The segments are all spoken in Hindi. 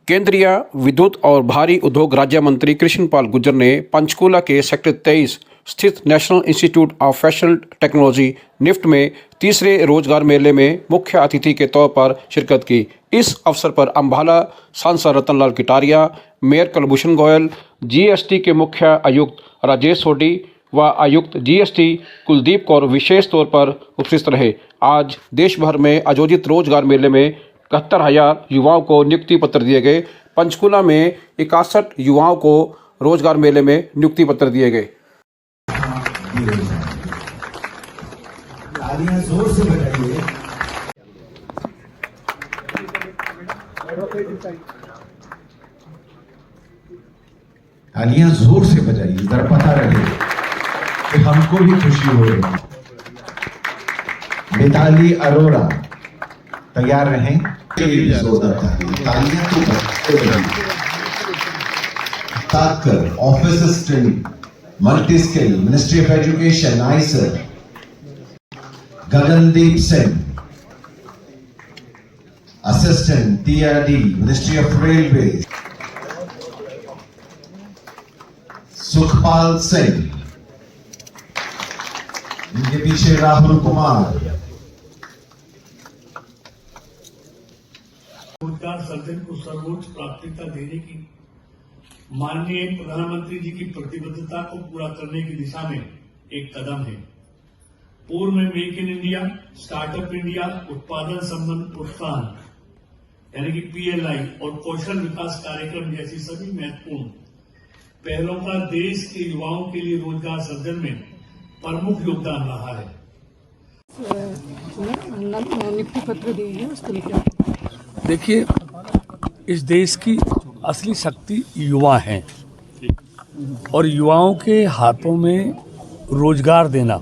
केंद्रीय विद्युत और भारी उद्योग राज्य मंत्री कृष्णपाल गुर्जर ने पंचकूला के सेक्टर 23 स्थित national institute of fashion technology NIFT में तीसरे रोजगार मेले में मुख्य अतिथि के तौर पर शिरकत की। इस अवसर पर अम्बाला सांसद रतनलाल कटारिया, मेयर कुलभूषण गोयल, जीएसटी के मुख्य आयुक्त राजेश सोडी व आयुक्त जीएसटी कुलदीप कौर विशेष तौर पर उपस्थित रहे। आज देश भर में आयोजित रोजगार मेले में 71,000 युवाओं को नियुक्ति पत्र दिए गए। पंचकूला में 61 युवाओं को रोजगार मेले में नियुक्ति पत्र दिए गए। तालियां जोर से बजाइए। तालियां जोर से बजाइए, जरा पता रहे कि हमको भी खुशी हो रही है। मिताली अरोड़ा तैयार रहें। तालियां तो ताकर office assistant multi skill ministry of education IISER Gagandeep Singh, assistant TRD ministry of railway Sukhpal Singh, इनके पीछे राहुल कुमार। रोजगार सर्जन को सर्वोच्च प्राथमिकता देने की माननीय प्रधानमंत्री जी की प्रतिबद्धता को पूरा करने की दिशा में एक कदम है। पूर्व में make in India, startup India, उत्पादन संबंध प्रोत्साहन यानी कि पीएलआई और कौशल विकास कार्यक्रम जैसी सभी महत्वपूर्ण पहलों का देश के युवाओं के लिए रोजगार सर्जन में प्रमुख योगदान रहा है। नियुक्ति पत्र दी है उसके लिए। देखिए, इस देश की असली शक्ति युवा हैं और युवाओं के हाथों में रोजगार देना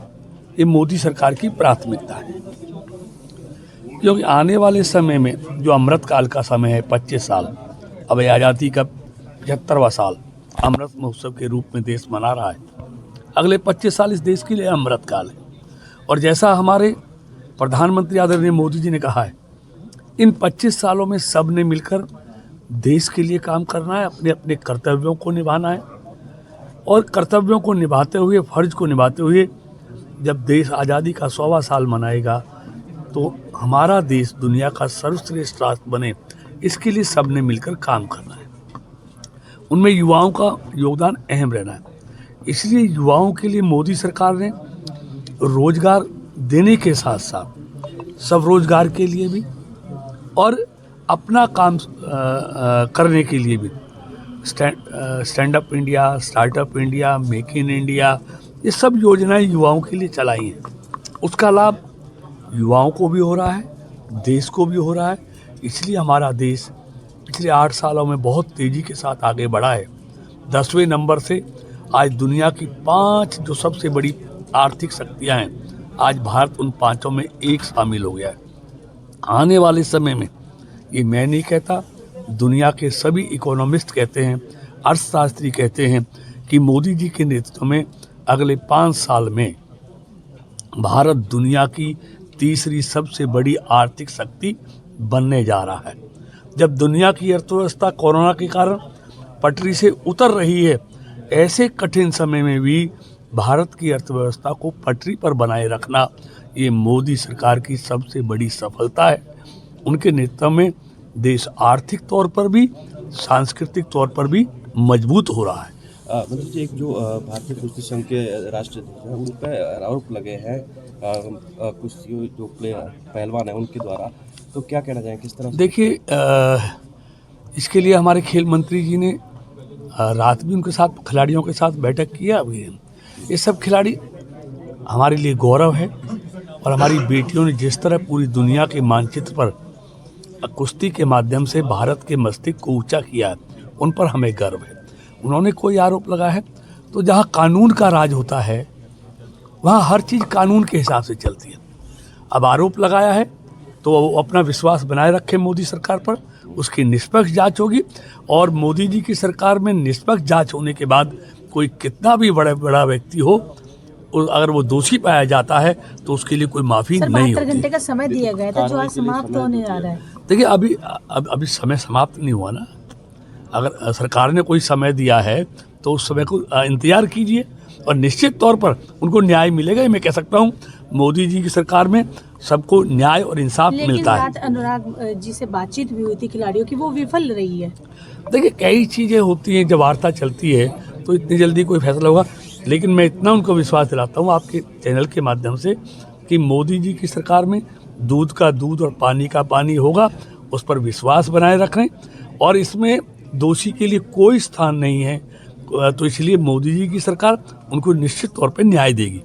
ये मोदी सरकार की प्राथमिकता है, क्योंकि आने वाले समय में जो अमृत काल का समय है 25 साल, अब आज़ादी का 75वां साल अमृत महोत्सव के रूप में देश मना रहा है। अगले 25 साल इस देश के लिए अमृत काल है और जैसा हमारे प्रधानमंत्री आदरणीय मोदी जी ने कहा है, इन 25 सालों में सब ने मिलकर देश के लिए काम करना है, अपने अपने कर्तव्यों को निभाना है और कर्तव्यों को निभाते हुए, फर्ज को निभाते हुए जब देश आज़ादी का 100वां साल मनाएगा तो हमारा देश दुनिया का सर्वश्रेष्ठ राष्ट्र बने, इसके लिए सब ने मिलकर काम करना है। उनमें युवाओं का योगदान अहम रहना है। इसलिए युवाओं के लिए मोदी सरकार ने रोजगार देने के साथ साथ स्वरोजगार के लिए भी और अपना काम करने के लिए भी stand up India, startup India, make in India, ये सब योजनाएं युवाओं के लिए चलाई हैं। उसका लाभ युवाओं को भी हो रहा है, देश को भी हो रहा है। इसलिए हमारा देश पिछले 8 सालों में बहुत तेज़ी के साथ आगे बढ़ा है। 10वें नंबर से आज दुनिया की 5 जो सबसे बड़ी आर्थिक शक्तियाँ हैं, आज भारत उन 5 में एक शामिल हो गया है। आने वाले समय में ये मैं नहीं कहता, दुनिया के सभी इकोनॉमिस्ट कहते हैं, अर्थशास्त्री कहते हैं कि मोदी जी के नेतृत्व में अगले 5 साल में भारत दुनिया की तीसरी सबसे बड़ी आर्थिक शक्ति बनने जा रहा है। जब दुनिया की अर्थव्यवस्था कोरोना के कारण पटरी से उतर रही है, ऐसे कठिन समय में भी भारत की अर्थव्यवस्था को पटरी पर बनाए रखना ये मोदी सरकार की सबसे बड़ी सफलता है। उनके नेतृत्व में देश आर्थिक तौर पर भी, सांस्कृतिक तौर पर भी मजबूत हो रहा है। मतलब जी, एक जो भारतीय कुश्ती संघ के राष्ट्राध्यक्ष हैं, उन पर आरोप लगे हैं कुश्ती जो पहलवान हैं उनके द्वारा, तो क्या कहना चाहेंगे, किस तरह? देखिए, इसके लिए हमारे खेल मंत्री जी ने रात भी उनके साथ, खिलाड़ियों के साथ बैठक किया हुई है। ये सब खिलाड़ी हमारे लिए गौरव है और हमारी बेटियों ने जिस तरह पूरी दुनिया के मानचित्र पर कुश्ती के माध्यम से भारत के मस्तिष्क को ऊंचा किया है, उन पर हमें गर्व है। उन्होंने कोई आरोप लगा है तो जहां कानून का राज होता है वहां हर चीज़ कानून के हिसाब से चलती है। अब आरोप लगाया है तो वो अपना विश्वास बनाए रखे मोदी सरकार पर, उसकी निष्पक्ष जांच होगी और मोदी जी की सरकार में निष्पक्ष जांच होने के बाद कोई कितना भी बड़ा व्यक्ति हो, अगर वो दोषी पाया जाता है तो उसके लिए कोई माफी नहीं होती। 72 घंटे का समय दिया गया था जो आज समाप्त होने जा रहा है। देखिए, अभी समय समाप्त नहीं हुआ ना। अगर सरकार ने कोई समय दिया है तो उस समय को इंतजार कीजिए और निश्चित तौर पर उनको न्याय मिलेगा। ये मैं कह सकता हूँ मोदी जी की सरकार में सबको न्याय और इंसाफ लेकिन मिलता है। रात अनुराग जी से बातचीत भी हुई थी खिलाड़ियों की, वो विफल रही है। देखिए कई चीज़ें होती हैं, जब वार्ता चलती है तो इतनी जल्दी कोई फैसला होगा, लेकिन मैं इतना उनको विश्वास दिलाता हूँ आपके चैनल के माध्यम से कि मोदी जी की सरकार में दूध का दूध और पानी का पानी होगा। उस पर विश्वास बनाए रखें और इसमें दोषी के लिए कोई स्थान नहीं है, तो इसलिए मोदी जी की सरकार उनको निश्चित तौर पर न्याय देगी।